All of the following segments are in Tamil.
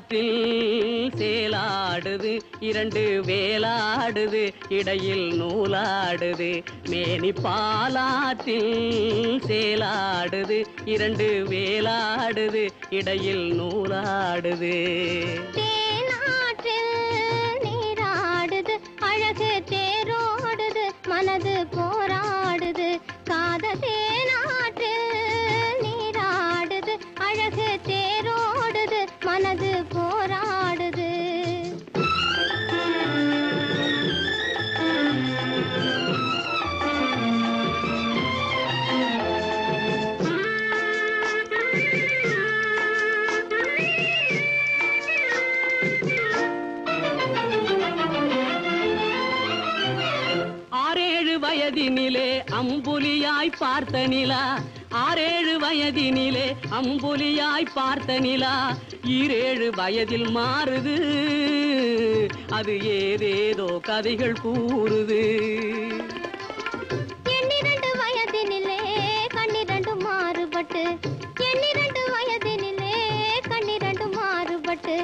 பாலாற்றில் சேலாடுது இரண்டு வேலாடுது இடையில் நூலாடுது மேனி பாலாற்றில் சேலாடுது இரண்டு வேலாடுது இடையில் நூலாடுது தேனாற்றில் நீராடுது அழகு தேரோடுது மனது போராடுது காத தேனாற்றில் நீராடுது அழகு தேரோடுது மனது போராடுது வயதினிலே அம்புலியாய் பார்த்த நிலா ஆறேழு வயதினிலே அம்புலியாய் பார்த்த நிலா ஈரேழு வயதில் மாறுது அது ஏதேதோ கதைகள் கூறுது எண்ணிரண்டு வயதினிலே கண்ணிரண்டு மாறுபட்டு எண்ணிரண்டு வயதினிலே கண்ணிரண்டு மாறுபட்டு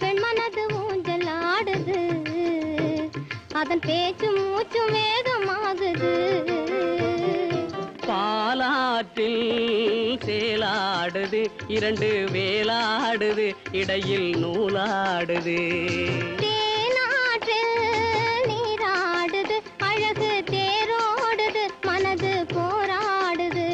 பெண் மனது ஊஞ்சல் ஆடுது அதன் பேச்சு மூச்சு வேகமாகுது பாலாற்றில் சேலாடுது இரண்டு வேலாடுது இடையில் நூலாடுது தேனாற்றில் நீராடுது அழகு தேரோடுது மனது போராடுது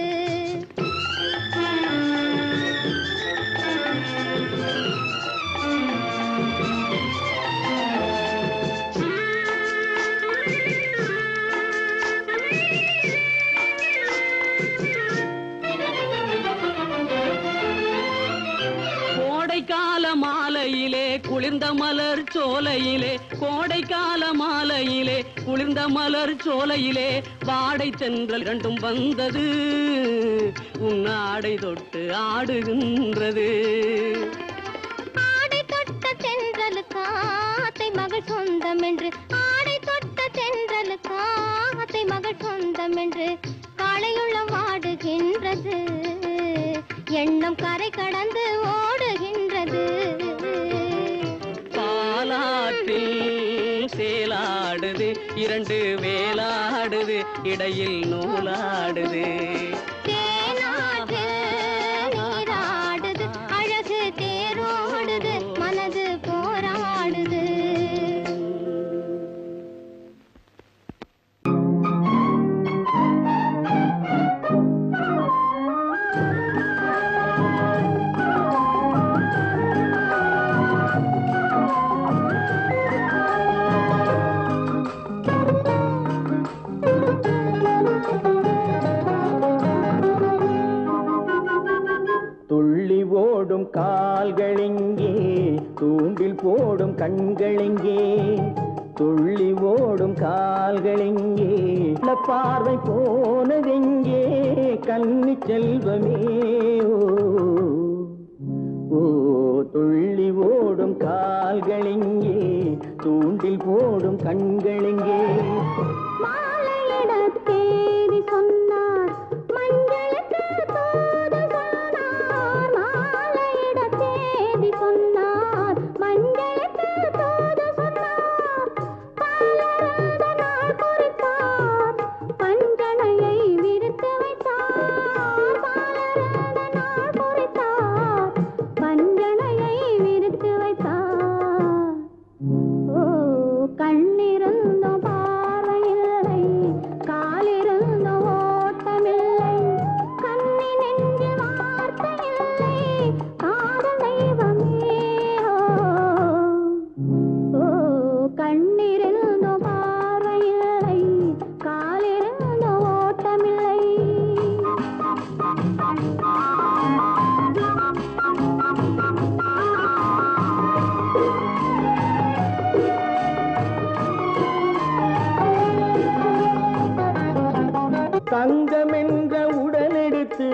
கோடைக்கால மாலையிலே குளிர்ந்த மலர் சோலையிலே கோடைக்கால மாலையிலே குளிர்ந்த மலர் சோலையிலே வாடை தென்றல் இரண்டும் வந்தது உன்னாடை தொட்டு ஆடுகின்றது ஆடை தொட்ட தென்றலுக்கு ஆத்தை மகள் சொந்தம் என்று ஆடை தொட்ட தென்றலுக்கு ஆத்தை மகள் சொந்தம் என்று காளையுள்ள வாடுகின்றது எண்ணம் கரை கடந்து ஓடுகின்றது பாலாற்றில் சேலாடுது இரண்டு வேலாடுது இடையில் நூலாடுது தேனாற்றில் நீராடுது அழகு தேரோடுது மனது போராடுது துள்ளி ஓடும் கால்களெங்கே தூண்டில் போடும் கண்களெங்கே துள்ளி ஓடும் கால்களெங்கே பார்வை போனதெங்கே கன்னி செல்வமே ஓ துள்ளி ஓடும் கால்களெங்கே தூண்டில் போடும் கண்களெங்கே மாலையிடத்தேதி சொன்னார் மஞ்சளுக்கு தூது சொன்னார் மாலையிடத்தேதி சொன்னார் மஞ்சளுக்கு தூது சொன்னார் பாலரத நாள் குறித்தார் பஞ்சனையை விரித்து வைத்தார் பாலரத நாள் குறித்தார் பஞ்சனையை விரித்து வைத்தார் ஓ கண்ணிருந்தோம் பார்வையில்லை காலிருந்தோம் ஓட்டமில்லை கண்ணி நெஞ்சில் வார்த்தையில்லை காதல் தெய்வமே ஓ கண்ணிருந்தோம் பார்வையில்லை காலிருந்தோம் ஓட்டமில்லை தங்கம் என்ற உடலெடுத்து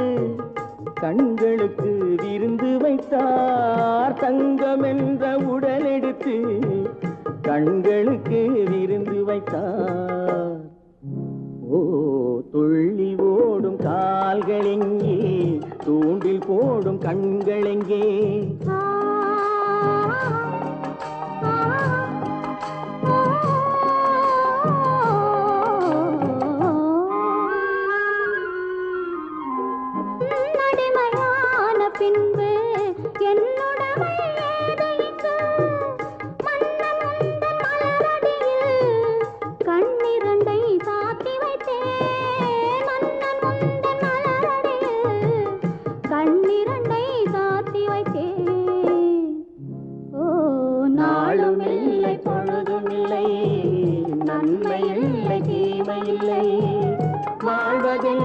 கண்களுக்கு விருந்து வைத்தார் தங்கம் என்ற உடலெடுத்து கண்களுக்கு விருந்து வைத்தார் ஓ துள்ளி ஓடும் கால்களெங்கே தூண்டில் போடும் கண்களெங்கே ஆ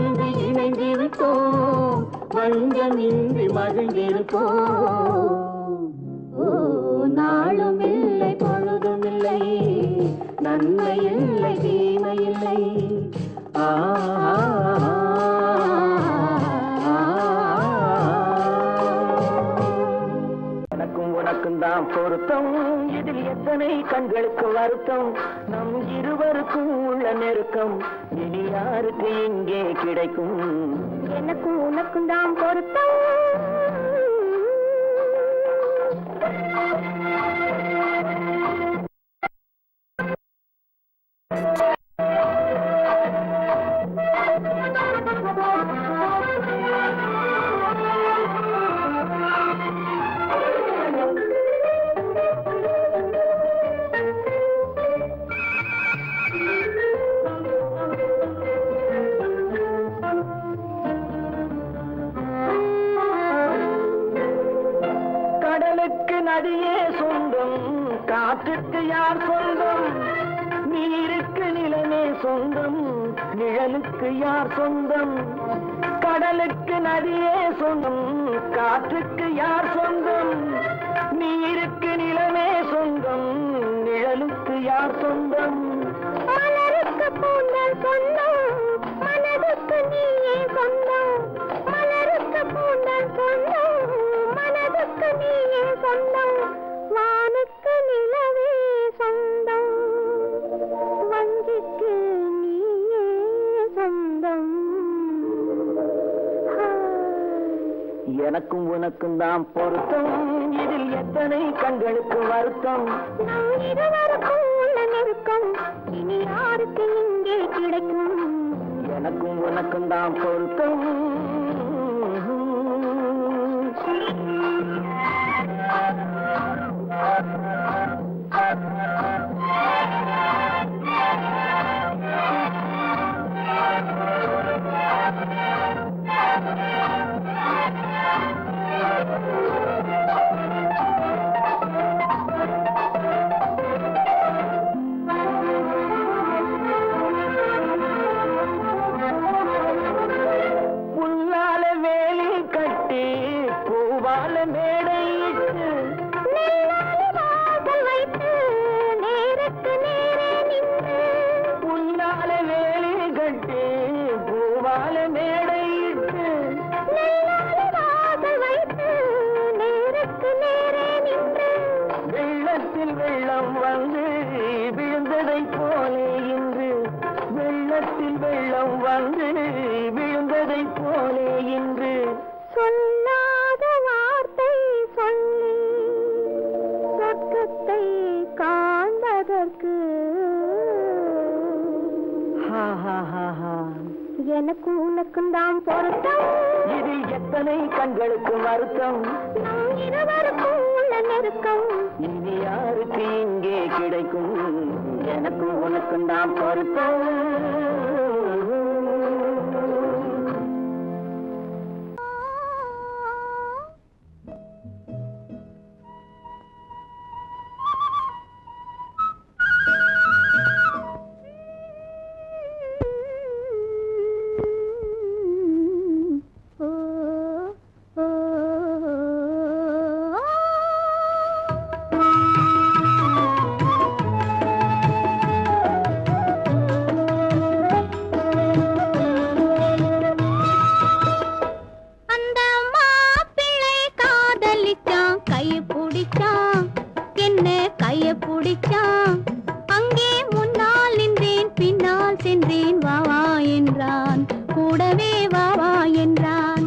இன்று இணைந்திருப்போம் வஞ்சமின்றி மகிழ்ந்திருப்போம் நாளும் இல்லை பொழுதும் இல்லை நன்மை இல்லை தீமை இல்லை எனக்கும் உனக்கும் தான் பொருத்தம் இதில் எத்தனை கண்களுக்கு வருத்தம் நம் இருவருக்கும் உள்ள நெருக்கம் இனி யாருக்கு இங்கே கிடைக்கும் எனக்கும் உனக்கும் தான் பொருத்தம் கடலுக்கு நதியே சொந்தம் காற்றுக்கு யார் சொந்தம் நீருக்கு நிலமே சொந்தம் நிழலுக்கு யார் சொந்தம் கடலுக்கு நதியே சொந்தம் காற்றுக்கு யார் சொந்தம் நீருக்கு நிலமே சொந்தம் நிழலுக்கு யார் சொந்தம் மலருக்கு பூந்தல் சொந்தம் மனதுக்கு நீயே சொந்தம் மலருக்கு பூந்தல் சொந்தம் மனதுக்கு நீயே சொந்தம் வானுக்கு நிலவே சொந்தம் வஞ்சிக்கு நீயே சொந்தம் எனக்கும் உனக்கும் தான் பொருத்தம் இதில் எத்தனை கண்களுக்கு வருத்தம் நம் இருவருக்கும் உள்ள நெருக்கம் இனி யாருக்கு இங்கே கிடைக்கும் எனக்கும் உனக்கும் தான் பொருத்தம் புல்லால வேலி கட்டி பூவால மேடையிட்டு வாசல் வைத்து நேருக்கு நேரே நின்று புல்லால வேலி கட்டி பூவால மேடையிட்டு வாசல் வைத்து நேருக்கு நேரே நின்று வெள்ளத்தில் வெள்ளம் வந்து விழுந்ததை போலே இன்று வெள்ளத்தில் வெள்ளம் வந்து விழுந்ததை போலே இன்று சொல்லாத வார்த்தை சொல்லி சொர்க்கத்தை காண்பதற்கு எனக்கும் உனக்கும் தான் பொருத்தம் இதில் எத்தனை கண்களுக்கு வருத்தம் நம் இருவருக்கும் உள்ள நெருக்கம் இனி யாருக்கு இங்கே கிடைக்கும் எனக்கும் உனக்கும் தான் பொருத்தம் அந்த மாப்பிள்ளை காதலிச்சான் கைய பிடிச்சான் என்ன கைய பிடிச்சான் அங்கே முன்னால் நின்றேன் பின்னால் சென்றேன் வா வா என்றான் கூடவே வா வா என்றான்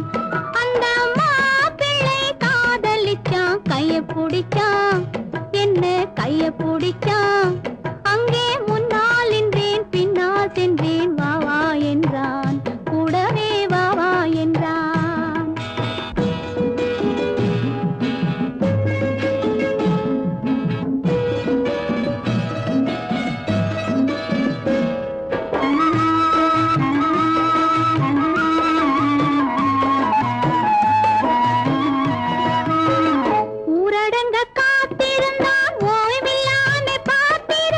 அந்த மாப்பிள்ளை காதலிச்சான் கைய பிடிச்சான் என்ன கைய பிடிச்சான் அங்கே முன்னால் நின்றேன் பின்னால் சென்றேன் வா வா என்றான் கூடவே வா வா என்றான் ஊரடங்க காத்திருந்தான் ஓய்வில்லாமல் பார்த்திருந்தான்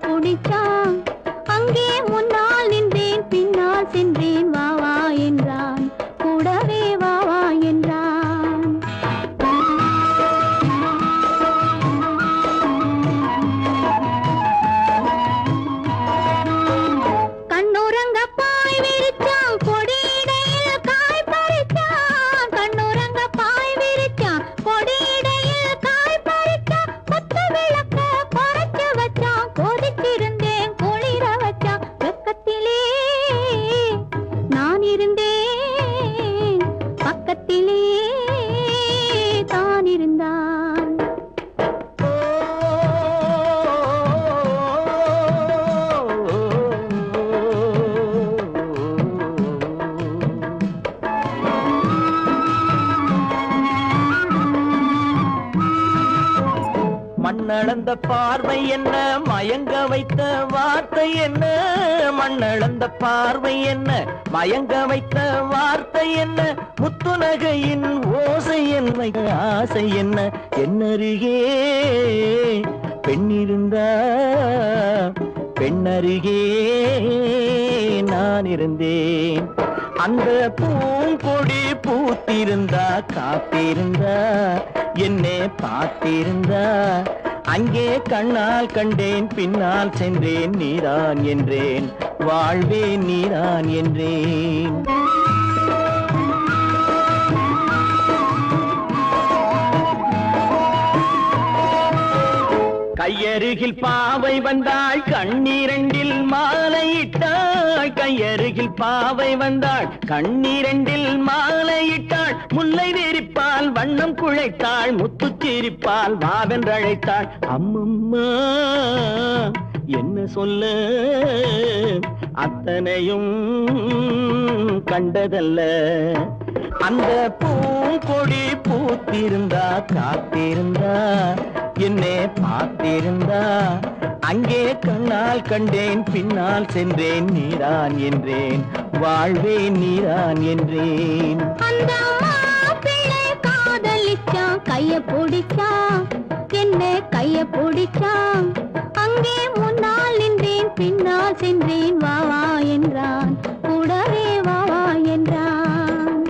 பிடிச்சான் அங்கே முன்னால் நின்றேன் பின்னால் சென்றேன் வா வா என்றான் கூடவே வா வா என்றான் கண்ணுறங்க பாய் விரிச்சான் கொடியிடையில் காய் பறிச்சான் கண்ணுறங்க பாய் விரிச்சான் கொடியிடையில் காய் பறிச்சான் கொத்து விளக்க குறைச்சு வச்சான் கொதிச்சிருந்தேன் குளிர வச்சான் வெக்கத்திலே நான் இருந்தேன் பக்கத்திலே தான் இருந்தான் மண்ணளந்த பார்வை என்ன மயங்க வைத்த வார்த்தை என்ன மண்ணளந்த பார்வை என்ன மயங்க வைத்த வார்த்தை என்ன முத்துநகையின் ஓசை என்ன ஆசை என்ன என்னருகே பெண்ணிருந்தா பெண்ணருகே நான் இருந்தேன் அந்த பூங்கொடி பூத்திருந்தா காத்திருந்தா என்னை பார்த்திருந்தா அங்கே கண்ணால் கண்டேன் பின்னால் சென்றேன் நீதான் என்றேன் வாழ்வே நீதான் என்றேன் கையருகில் பாவை வந்தாள் கண்ணீரண்டில் மாலையிட்டாள் கையருகில் பாவை வந்தாள் கண்ணீரண்டில் மாலையிட்டாள் முல்லை நெறிப்பால் வண்ணம் குழைத்தாள் முத்துச்சிரிப்பால் வாவென்றழைத்தாள் அம்மம்மா என்ன சொல்ல அத்தனையும் கண்டதல்ல அந்த பூங்கொடி பூத்திருந்தா காத்திருந்தா என்னை பார்த்திருந்தா அங்கே கண்ணால் கண்டேன் பின்னால் சென்றேன் நீதான் என்றேன் வாழ்வே நீதான் என்றேன் அந்த மாப்பிள்ளை காதலிச்சான் கைய பிடிச்சான் என்ன கைய பிடிச்சான் அங்கே முன்னால் நின்றேன் பின்னால் சென்றேன் வா வா என்றான் கூடவே வா வா என்றான்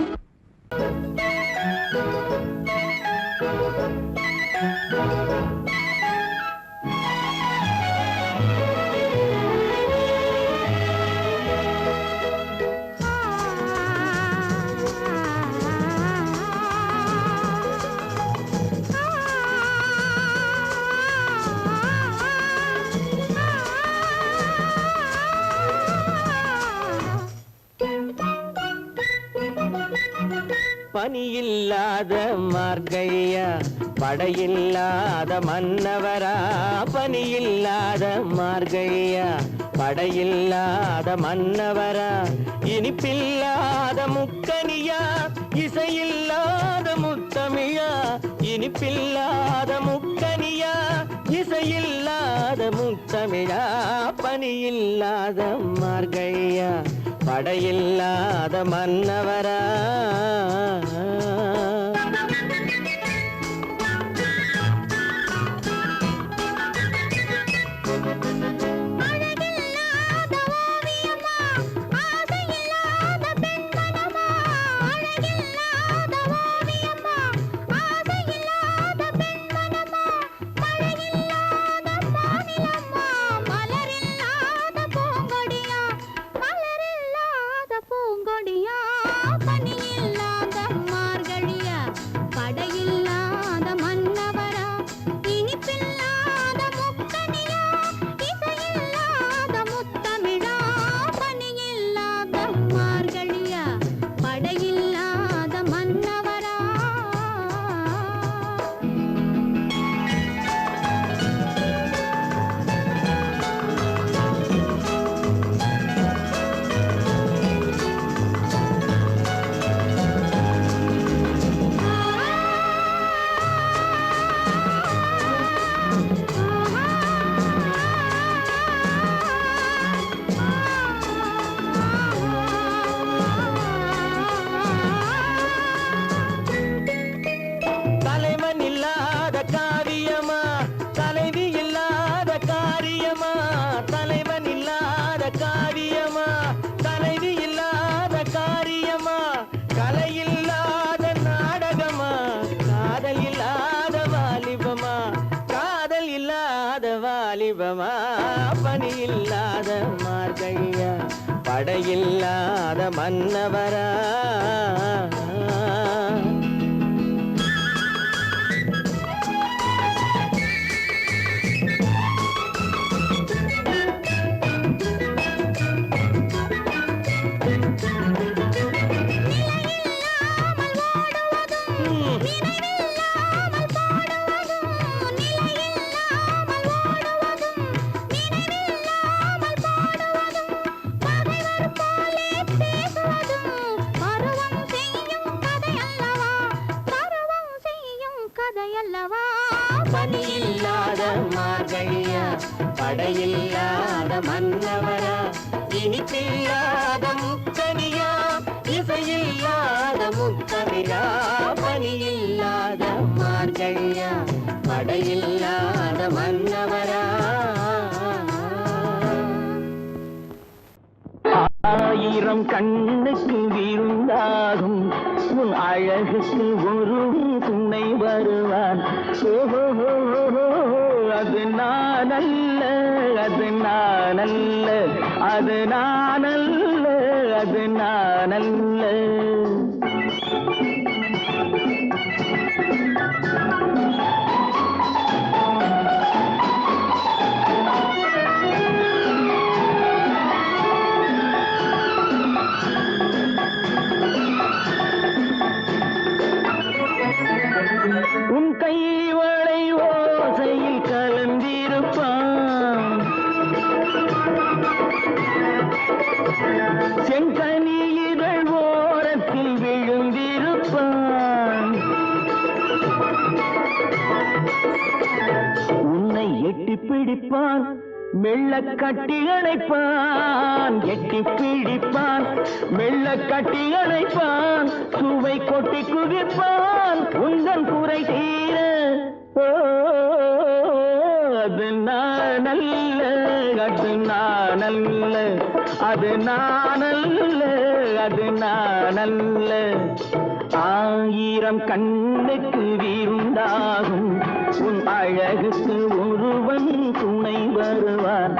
பனியில்லாத மார்கழியா படையில்லாத மன்னவரா பனியில்லாத மார்கழியா படையில்லாத மன்னவரா இனிப்பில்லாத முக்கனியா இசையில்லாத முத்தமிழா இனிப்பில்லாத முக்கனியா இசையில்லாத முத்தமிழா பனியில்லாத மார்கழியா படையில்லாத மன்னவரா பூங்கொடியா பனியில்லாத மார்கழியா தீபமா பணி இல்லாத மார்கழியா படையில்லாத மன்னவரா பணியில்லாத மார்கழியா படையில்லாத மன்னவரா இனிப்பில்லாத முக்கனியா இசையில்லாத முக்கவிரா பணியில்லாத மார்கழியா படையில்லாத மன்னவரா ஆயிரம் கண்ணுக்கு விருந்தாகும் உன் அழகுக்கு ஒரு துணை வருவான் அது நானல்ல அது நானல்ல அது நானல்ல அது நானல்ல உன் கைவளை ஓசையில் கலந்திருப்பான் செங்கனியிதழ் ஓரத்தில் விழுந்திருப்பான் உன்னை எட்டி பிடிப்பான் மெல்ல கட்டி அணைப்பான் எட்டி பிடிப்பான் மெல்ல கட்டி அணைப்பான் சுவை கொட்டி குவிப்பான் உந்தன் குறை தீர அது நானல்ல அது நானல்ல அது நானல்ல அது நானல்ல ஆயிரம் கண்ணுக்கு விருந்தாகும் உன் அழகுக்கு ஒருவன் துணை வருவான்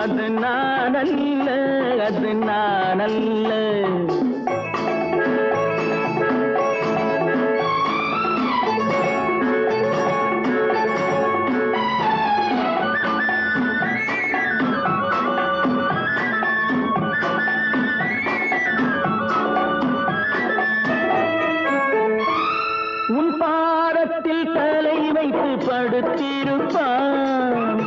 அது நானல்ல அது நானல்ல உன் பாதத்தில் தலை வைத்து படுத்திருப்பான்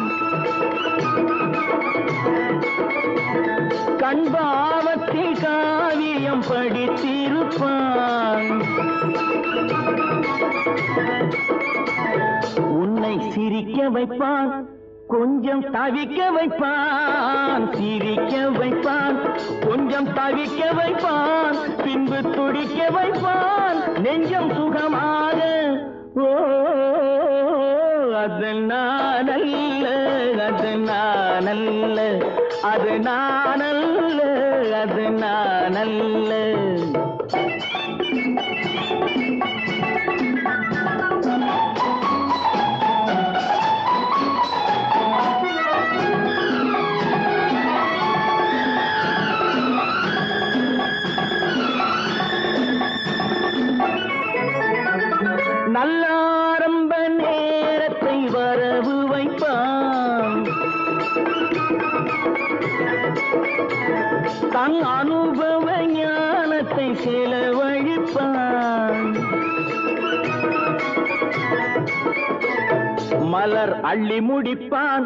கண்பாவத்தில் காவியம் படித்திருப்பான் உன்னை சிரிக்க வைப்பான் கொஞ்சம் தவிக்க வைப்பான் சிரிக்க வைப்பான் கொஞ்சம் தவிக்க வைப்பான் பின்பு துடிக்க வைப்பான் நெஞ்சம் சுகமாக அது நானல்ல அது நானல்ல அது நானல்ல அது நானல்ல நல்ல ஆரம்ப நேரத்தை வரவு வைப்பான் தன் அனுபவ ஞானத்தை செலவழிப்பான் மலர் அள்ளி முடிப்பான்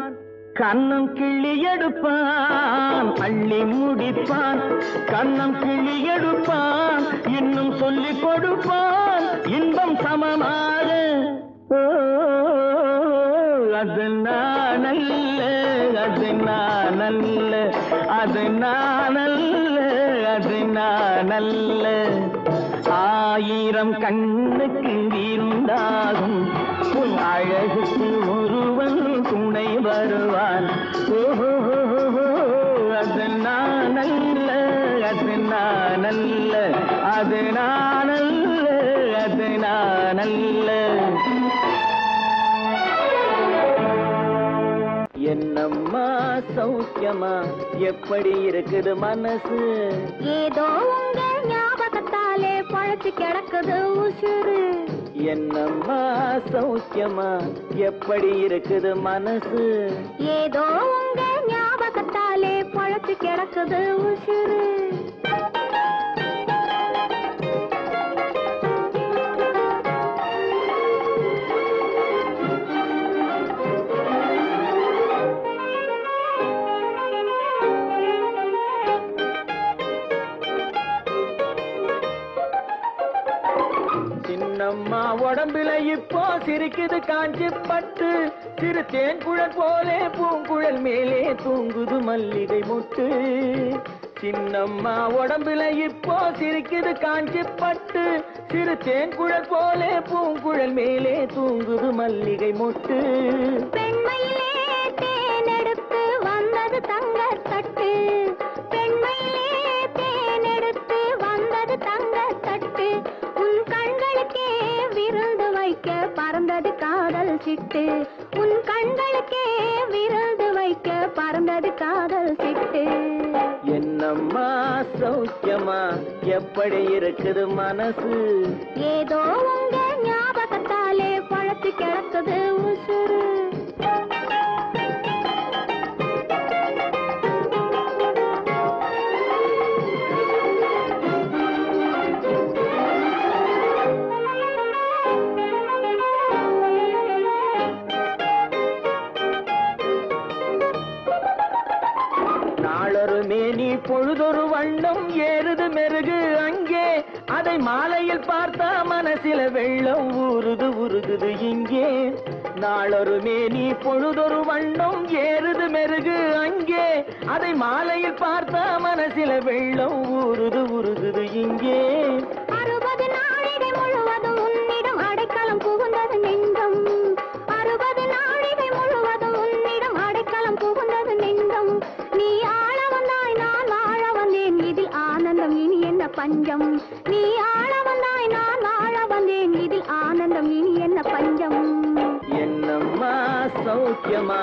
கண்ணம் கிள்ளி எடுப்பான் அள்ளி முடிப்பான் கண்ணம் கிள்ளி எடுப்பான் இன்னும் சொல்லிக் கொடுப்பான் இன்பம் சமமாக அது நானல்ல அது நானல்ல அது நானல்ல அது நானல்ல ஆயிரம் கண்ணுக்கு விருந்தாகும் உன் அழகுக்கு ஒருவன் துணை வருவான் அது நானல்ல அது நானல்ல அது நானல்ல அது நானல்ல சௌக்கியமா எப்படி இருக்குது மனசு ஏதோ உங்க ஞாபகத்தாலே பழச்சு கிடக்குது உசுறு என்னம்மா சௌக்கியமா எப்படி இருக்குது மனசு ஏதோ உங்க ஞாபகத்தாலே பழச்சு கிடக்குது உசுறு சின்னம்மா உடம்புல இப்போ சிரிக்குது காஞ்சி பட்டு சிறு தேன்குழல் போலே பூங்குழல் மேலே தூங்குது மல்லிகை முட்டு சின்னம்மா உடம்புல இப்போ சிரிக்குது காஞ்சி பட்டு சிறு தேன்குழல் போலே பூங்குழல் மேலே தூங்குது மல்லிகை முட்டு பெண்மையிலே தேனெடுத்து வந்தது தங்க தட்டு பெண்மையிலே தேனெடுத்து வந்தது தங்க தட்டு உன் கண்களுக்கே விருந்து வைக்க பறந்தது காதல் சிட்டு உன் கண்களுக்கே விருந்து வைக்க பறந்தது காதல் சிட்டு என்னம்மா சௌக்கியமா எப்படி இருக்குது மனசு ஏதோ உங்க ஞாபகத்தாலே பழச்சு கிடக்குது உசுறு நாளொரு மேனி பொழுதொரு வண்ணம் ஏறுது மெருகு அங்கே அதை மாலையில் பார்த்தா மனசில வெள்ளம் ஊறுது உருகுது இங்கே நாளொரு மேனி பொழுதொரு வண்ணம் ஏறுது மெருகு அங்கே அதை மாலையில் பார்த்தா மனசில வெள்ளம் ஊறுது உருகுது இங்கே 60 நாழிகை முழுவதும் உன்னிடம் அடைக்கலம் புகுந்தது நெஞ்சம் 60 நாழிகை முழுவதும் உன்னிடம் அடைக்கலம் புகுந்தது நெஞ்சம் நீ ஆள வந்தாய் நான் வாழ வந்தேன் இதில் ஆனந்தம் இனி என்ன பஞ்சம் நீ ஆள வந்தாய் நான் வாழ வந்தேன் இதில் ஆனந்தம் இனி என்ன பஞ்சம் என்னம்மா சௌக்கியமா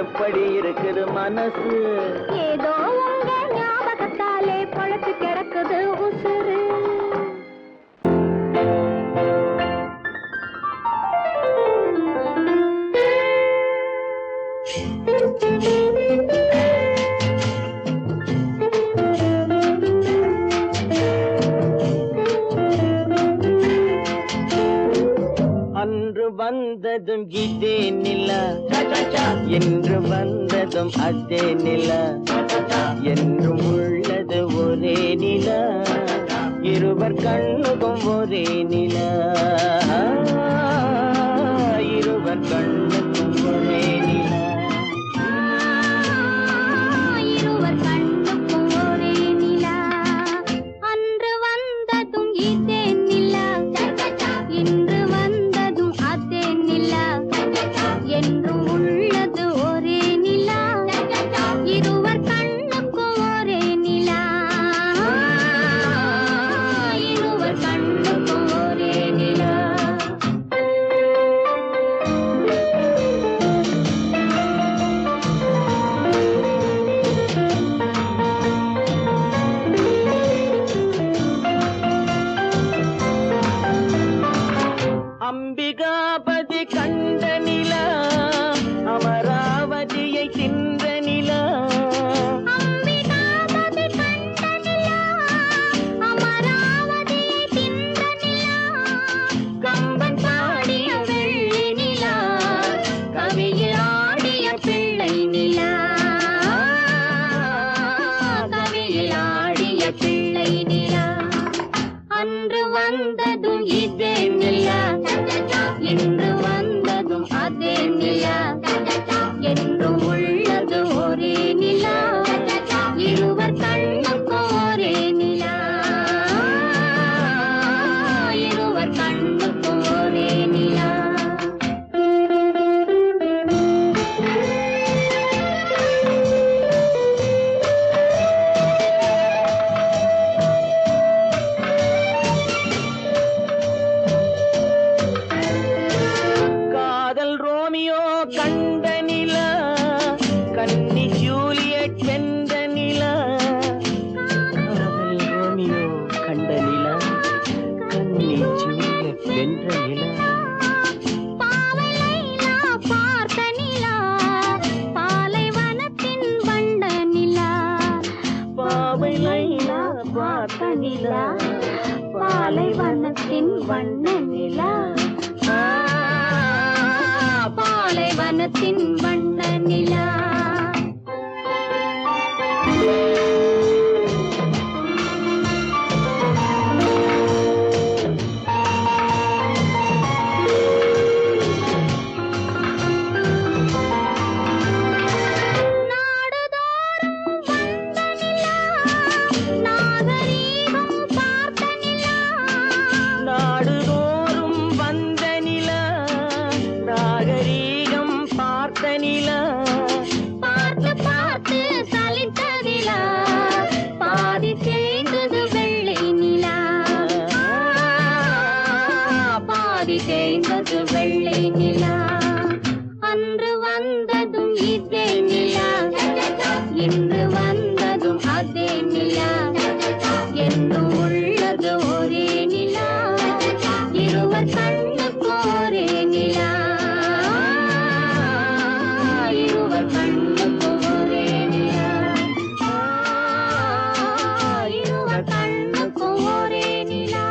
எப்படி இருக்குது மனசு ஏதோ உங்க ஞாபகத்தாலே பழச்சு கிடக்குது உசுறு அன்று வந்ததும் இதே நிலா என்று வந்ததும் அதே நிலா என்றும் உள்ளது ஒரே நிலா இருவர் கண்ணுக்கும் ஒரே நிலா இருவர் கண்ணுக்கும் ஒரே நிலா இருவர் கண்ணுக்கும் ஒரே நிலா அன்று வந்ததும் இதே நிலா இன்று வந்ததும் அதே நிலா என்றும் உள்ளது ஒரே நிலா இருவர் கண்ணுக்கும் ஒரே நிலா இருவர் கண்ணுக்கும் ஒரே நிலா அம்பிகாபதி கண்ட நிலா அமராவதியை தின்ற நிலா அம்பிகாபதி கண்ட நிலா அமராவதியை தின்ற நிலா கம்பன் பாடிய வெள்ளி நிலா கவியில் ஆடிய பிள்ளை நிலா கவியில் ஆடிய பிள்ளை நிலா அன்று வந்ததும் இதே நிலா நிலா பாவை லைலா பார்த்த நிலா பாலைவனத்தின் வண்ண நிலா பாவை லைலா பார்த்த நிலா பாலைவனத்தின் வண்ண நிலா பாலைவனத்தின் வண்ண நிலா நாடுதோறும் வந்த நிலா நாகரீகம் பார்த்த நிலா பார்த்து பார்த்து சலித்த நிலா பாதி தேய்ந்தது வெள்ளை நிலா பாதி தேய்ந்தது வெள்ளை நிலா அன்று வந்ததும் இதே நிலா இன்று வந்ததும் அதே நிலா என்றும் உள்ளது ஒரே நிலா இருவர் கண்ணுக்கு ஒரே நிலா இருவர் கண்ணுக்கு ஒரே நிலா இருவர் கண்ணுக்கு ஒரே நிலா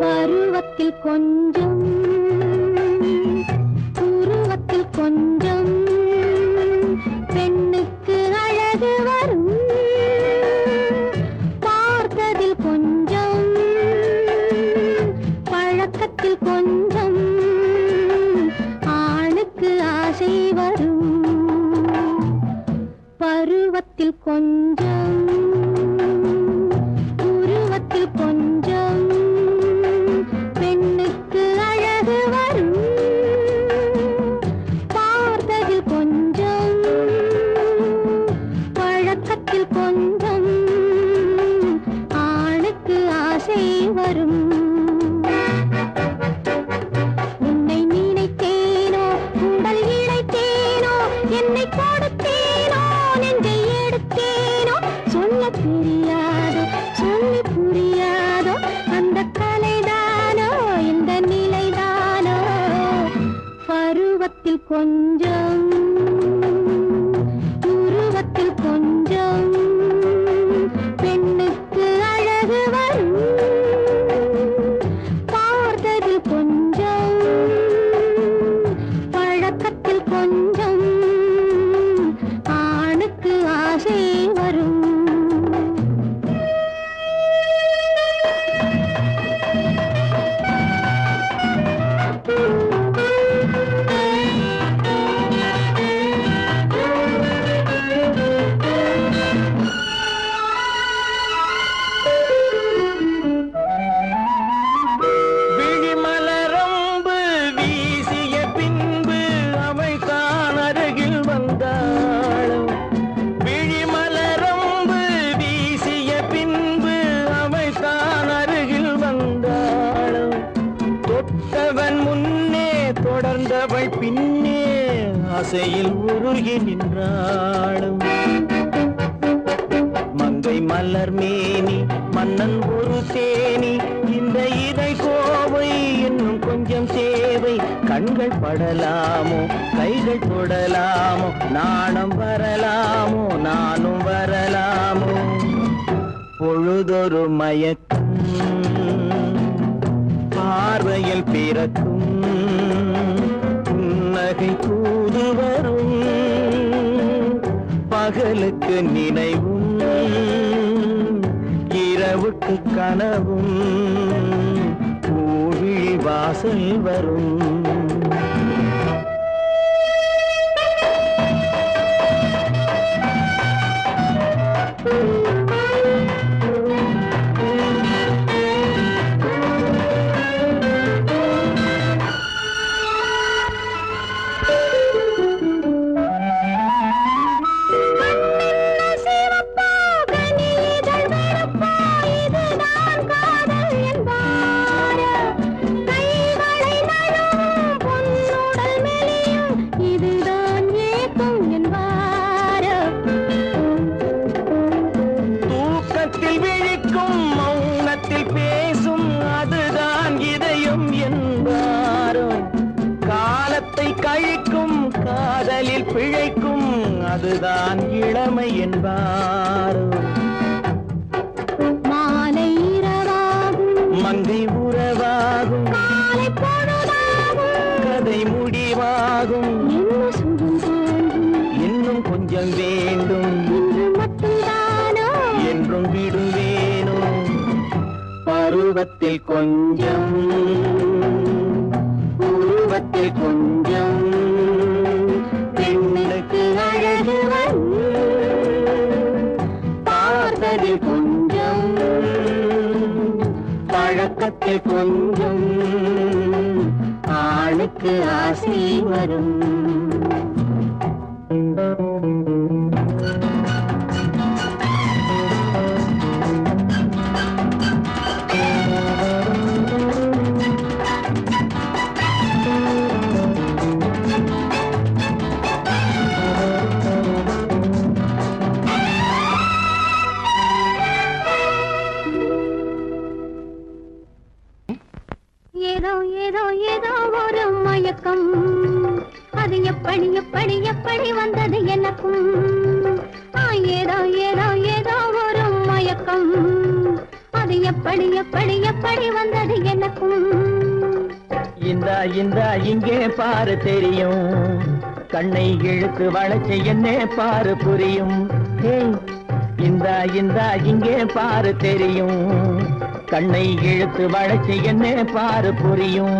பருவத்தில் கொஞ்சம் உருவத்தில் கொஞ்சம் பெண்ணுக்கு அழகு வரும் பார்த்ததில் கொஞ்சம் பழக்கத்தில் கொஞ்சம் ஆணுக்கு ஆசை வரும் பருவத்தில் கொஞ்சம் உருவத்தில் கொஞ்சம் பெண்ணுக்கு அழகு வரும் பார்த்ததில் கொஞ்சம் பழக்கத்தில் கொஞ்சம் ஆணுக்கு ஆசை வரும் உன்னை நினைத்தேனோ உடல் இழைத்தேனோ என்னை கொடுத்தேனோ நெஞ்சை எடுத்தேனோ சொல்ல தெரியாதோ சொல்லி புரியாதோ அந்த கலைதானோ இந்த நிலைதானோ பருவத்தில் கொஞ்சம் உருவத்தில் கொஞ்சம் பெண்ணுக்கு அழகு வரும் பார்த்ததில் கொஞ்சம் பழக்கத்தில் கொஞ்சம் ஆணுக்கு ஆசை வரும் விழிமலரம்பு வீசிய பின்பு அவள் தான் அருகில் வந்தாளும் விழிமலரம்பு வீசிய பின்பு அவள் தான் அருகில் வந்தாளும் தொட்டவன் முன்னே தொடர்ந்தவள் பின்னே ஆசையில் உருகி நின்றாளும் மங்கை மலர் மேனி மன்னன் ஒரு தேனி இந்த இதை கோவை இன்னும் கொஞ்சம் தேவை கண்கள் படலாமோ கைகள் தொடலாமோ நாணம் வரலாமோ நானும் வரலாமோ பொழுதொரு மயக்கம் பார்வையில் பிறக்கும் புன்னகை தூது வரும் பகலுக்கு நினைவும் இரவுக்கு கனவும் பூவிழி வாசல் வரும் பிழைக்கும் அதுதான் இளமை என்பாரோ மாலை இரவாகும் மங்கை உறவாகும் காலை பொழுதாகும் கதை முடிவாகும் என்ன சுகம் தோன்றும் இன்னும் கொஞ்சம் வேண்டும் இன்று மட்டும்தானோ என்றும் விடுவேனோ பருவத்தில் கொஞ்சம் உருவத்தில் கொஞ்சம் பெண்ணுக்கு அழகு பார்த்ததில் கொஞ்சம் பழக்கத்தில் கொஞ்சம் ஆணுக்கு ஆசை வரும் ஏதோ ஏதோ ஏதோ ஒரு மயக்கம் அது எப்படி எப்படி எப்படி வந்தது எனக்கும் ஏதோ ஏதோ ஏதோ ஒரு மயக்கம் அது எப்படி எப்படி எப்படி வந்தது எனக்கும் இந்த இங்கே பாரு தெரியும் கண்ணை இழுத்து வளைச்சு என்ன பாரு புரியும் இந்த இங்கே பாரு தெரியும் கண்ணை இழுத்து வளைச்சு என்ன பாரு புரியும்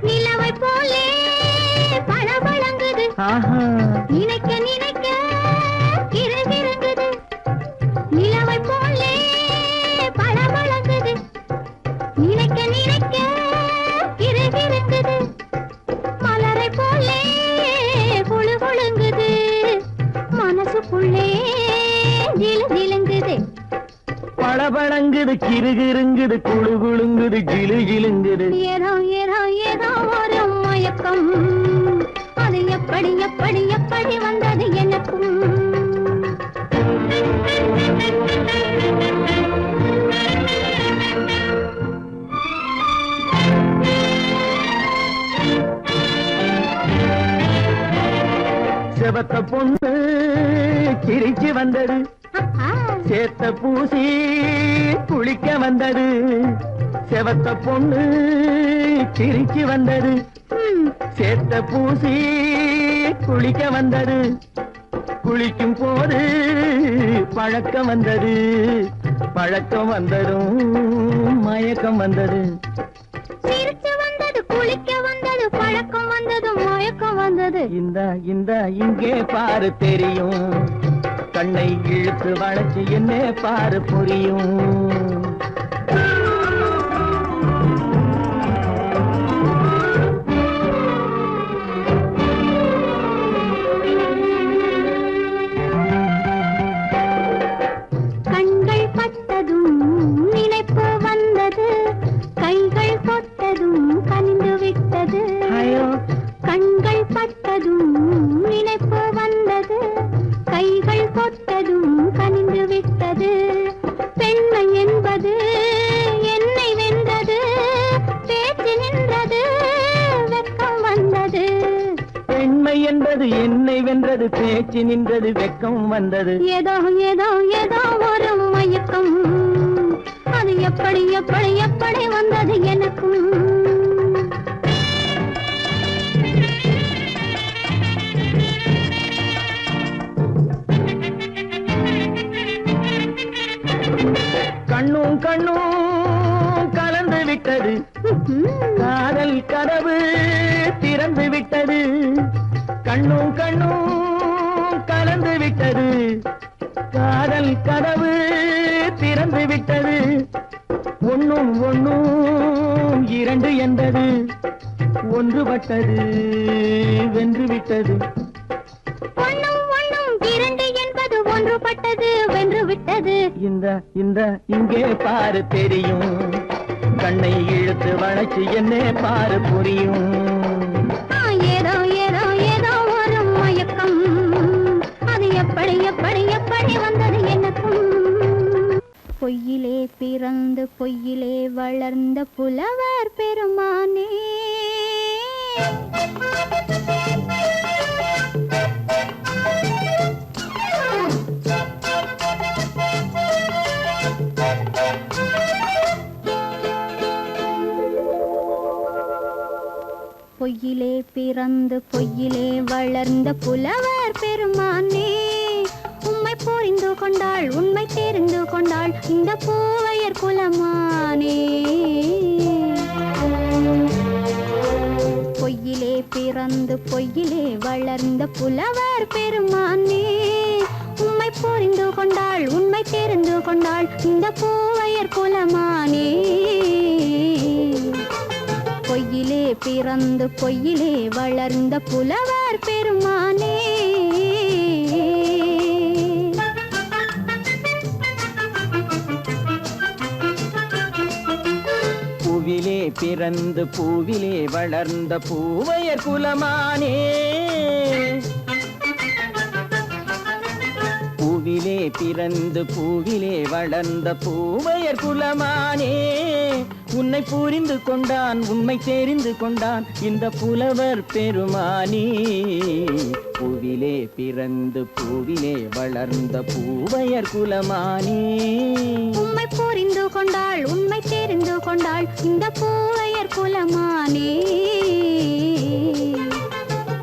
நிலவை போலே பளபளங்குது நினைக்க நினைக்க கிறுகிறுங்குது நிலவை போலே பளபளங்குது நினைக்க நினைக்க கிறுகிறுங்குது மலரை போலே குழு குழுங்குது மனசுக்குள்ளே ஜிலு ஜிலுங்குது பளபளங்குது கிறுகிறுங்குது குழு குழுங்குது ஜிலு ஜிலுங்குது ஏதோ ஏதோ ஏதோ ஒரு மயக்கம் அது எப்படி எப்படி எப்படி வந்தது எனக்கும் செவத்த பொண்ணு சிரிச்சு வந்தது சேத்த பூசி குளிக்க வந்தது செவத்த பொண்ணு சிரிச்சு வந்தது சேத்த பூசி குளிக்க வந்தது குளிக்கும் போது பழக்கம் வந்தது பழக்கம் வந்ததும் மயக்கம் வந்தது சிரிச்சு வந்தது குளிக்க வந்தது பழக்கம் வந்தது மயக்கம் வந்தது இந்த இங்கே பாரு தெரியும் கண்ணை இழுத்து வளைச்சு என்ன பாரு புரியும் கண்கள் பட்டதும் நினைப்பு வந்தது கைகள் தொட்டதும் கனிந்து விட்டது கண்கள் பட்டதும் நினைப்பு வந்தது கைகள் தொட்டதும் கனிந்து விட்டது பெண்மை என்பது என்னை வென்றது பேச்சு நின்றது வெட்கம் வந்தது பெண்மை என்பது என்னை வென்றது பேச்சு நின்றது வெட்கம் வந்தது ஏதோ ஏதோ ஏதோ ஒரு மயக்கம் அது எப்படி எப்படி எப்படி வந்தது எனக்கும் கண்ணும் கண்ணும் கலந்து விட்டது காதல் கதவு திறந்து விட்டது கண்ணும் கண்ணும் கலந்து விட்டது காதல் கதவு திறந்து விட்டது ஒண்ணும் ஒண்ணும் இரண்டு என்பது ஒன்றுபட்டது வென்று விட்டது ஒண்ணும் ஒண்ணும் இரண்டு என்பது ஒன்றுபட்டது வென்று விட்டது இந்த இங்கே பாரு தெரியும் கண்ணை இழுத்து வளைச்சு என்ன பாரு புரியும் ஏதோ ஏதோ ஏதோ ஒரு மயக்கம் அது எப்படி எப்படி எப்படி வந்தது எனக்கும் பிறந்து பொய்யிலே வளர்ந்த புலவர் பெருமானே. பொய்யிலே பிறந்து பொய்யிலே வளர்ந்த புலவர் பெருமானே, உம்மை புரிந்து கொண்டாள் உண்மை தெரிந்து கொண்டாள் இந்த பூவையர் குலமானே. பொய்யிலே பிறந்து பொய்யிலே வளர்ந்த புலவர் பெருமானே, உம்மை புரிந்து கொண்டாள் உண்மை தெரிந்து கொண்டாள் இந்த பூவையர் குலமானே. பொய்யிலே பிறந்து பொய்யிலே வளர்ந்த புலவர் பெருமானே. பூவிலே பிறந்து பூவிலே வளர்ந்த பூவையர் குலமானே. பூவிலே பிறந்து பூவிலே வளர்ந்த பூவையர் குலமானே, உன்னை புரிந்து கொண்டான் உண்மை தெரிந்து கொண்டான் இந்த புலவர் பெருமானே. பூவிலே பிறந்து பூவிலே வளர்ந்த பூவையர் குலமானே, உம்மை புரிந்து கொண்டாள் உண்மை தெரிந்து கொண்டாள் இந்த பூவையர் குலமானே.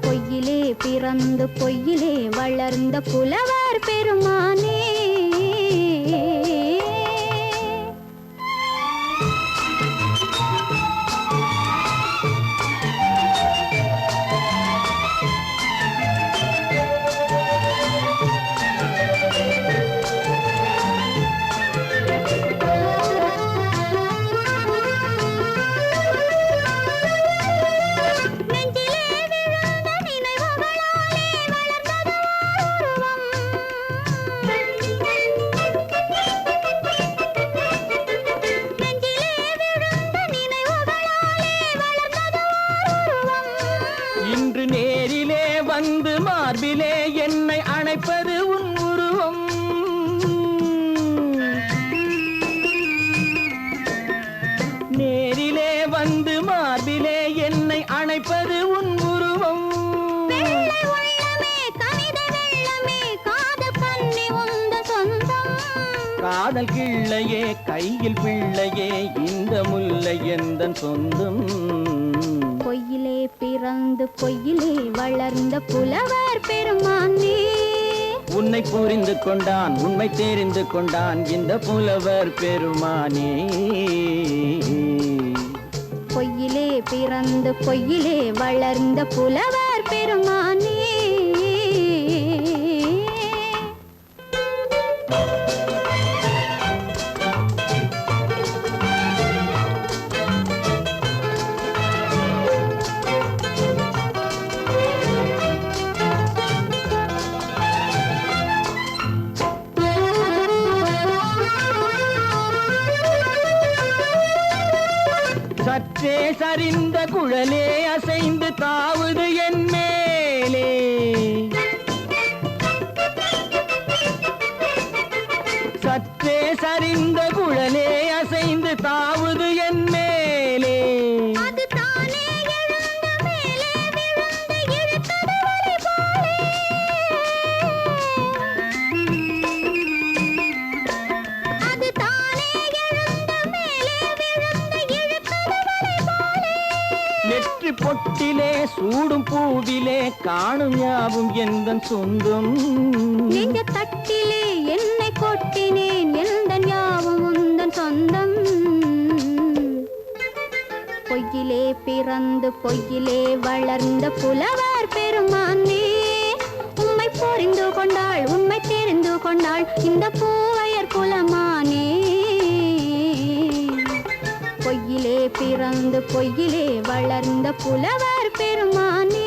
பொய்யிலே பிறந்து பொய்யிலே வளர்ந்த புலவர் பெருமானே. இன்று நேரிலே வந்து மார்பிலே என்னை அணைப்பது உன் உருவம். நேரிலே வந்து மார்பிலே என்னை அணைப்பது உன் உருவம். காதல் கிள்ளையே கையில் பிள்ளையே இந்த முல்லை எந்தன் சொந்தம். பொய்யிலே பிறந்து பொய்யிலே வளர்ந்த புலவர் பெருமானே, உன்னை புரிந்து கொண்டான் உண்மை தெரிந்து கொண்டான் இந்த புலவர் பெருமானே. பொய்யிலே பிறந்து பொய்யிலே வளர்ந்த புலவர் பெருமானே. சற்றே சரிந்த குழலே அசைந்து தாவுது என் மேலே. சற்றே சரிந்த குழலே அசைந்து தாவுது என் மேலே. நெற்றி பொட்டிலே சூடும் பூவிலே காணும் யாவும் எந்தன் சொந்தம். நெஞ்ச தட்டிலே என்னை கொட்டினேன் எந்தன் யாவும் உந்தன் சொந்தம். பொய்யிலே பிறந்து பொய்யிலே வளர்ந்த புலவர் பெருமானே, உம்மை புரிந்து கொண்டாள் உண்மை தெரிந்து கொண்டாள் இந்த பூவையர் குலமானே. பொய்யிலே பிறந்து பொய்யிலே வளர்ந்த புலவர் பெருமானே.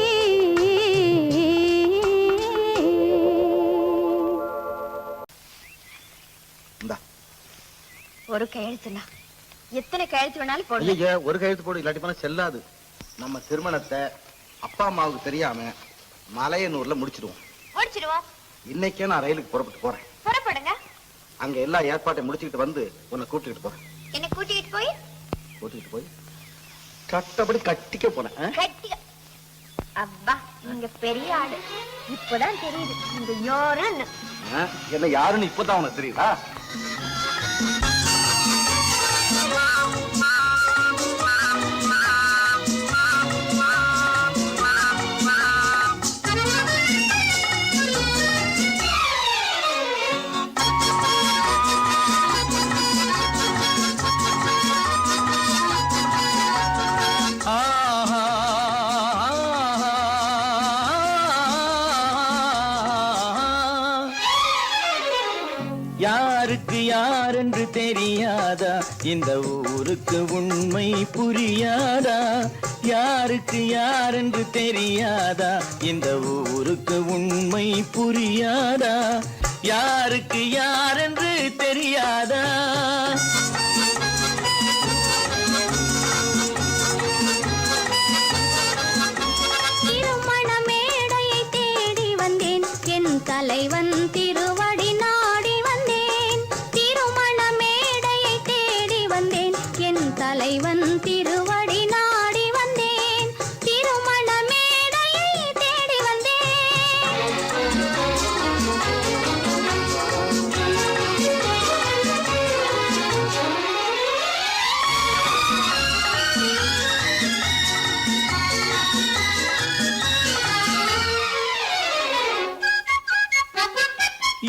ஒரு கையெழுத்துனா எத்தனை கையெழுத்து வேணாலும் போடுங்க. ஒரு கையெழுத்து போடு, இல்லாட்டி போனா செல்லாது. நம்ம திருமணத்தை அப்பா அம்மாவுக்கு தெரியாம மலையனூர்ல முடிச்சிடுவோம். முடிச்சிடுவோம். இன்னைக்கே நான் ரயிலுக்கு புறப்பட்டு போறேன். புறப்படுங்க. அங்க எல்லா ஏற்பாட்டையும் முடிச்சுக்கிட்டு வந்து உன்னை கூட்டிட்டு போறேன். என்ன கூட்டிட்டு போய் கூட்டிட்டு போய் கட்டபடி கட்டிக்க போனேன். கட்டி. அப்பா நீங்க பெரிய ஆளு. இப்பதான் தெரியுது நீங்க யாருன்னு. என்ன யாருன்னு இப்பதான் உனக்கு தெரியுதா? யாருக்கு யாரென்று தெரியாதா, இந்த ஊருக்கு உண்மை புரியாதா? யாருக்கு யாரென்று தெரியாதா, இந்த ஊருக்கு உண்மை புரியாதா? யாருக்கு யாரென்று தெரியாதா? திருமண மேடையை தேடி வந்தேன், என் தலைவன் திருவடி நாடி வந்தேன். திருமண மேடையை தேடி வந்தேன், என் தலைவன் திருவடி நாடி வந்தேன். திருமண மேடையை தேடி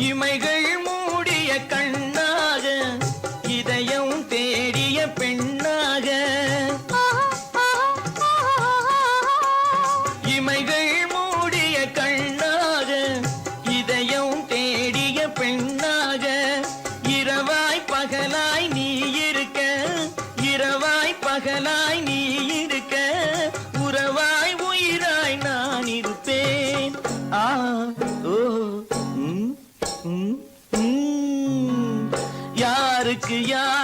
இமைகள் மூடிய கண்ணாக, இதயம் தேடிய பெண்ணாக. இமைகள் மூடிய கண்ணாக, இதயம் தேடிய பெண்ணாக. இரவாய் பகலாய் நீ இருக்க, இரவாய் பகலாய் நீ இருக்க, உறவாய் உயிராய் நான் இருப்பேன். ஆ ஓ யாருக்கு யார்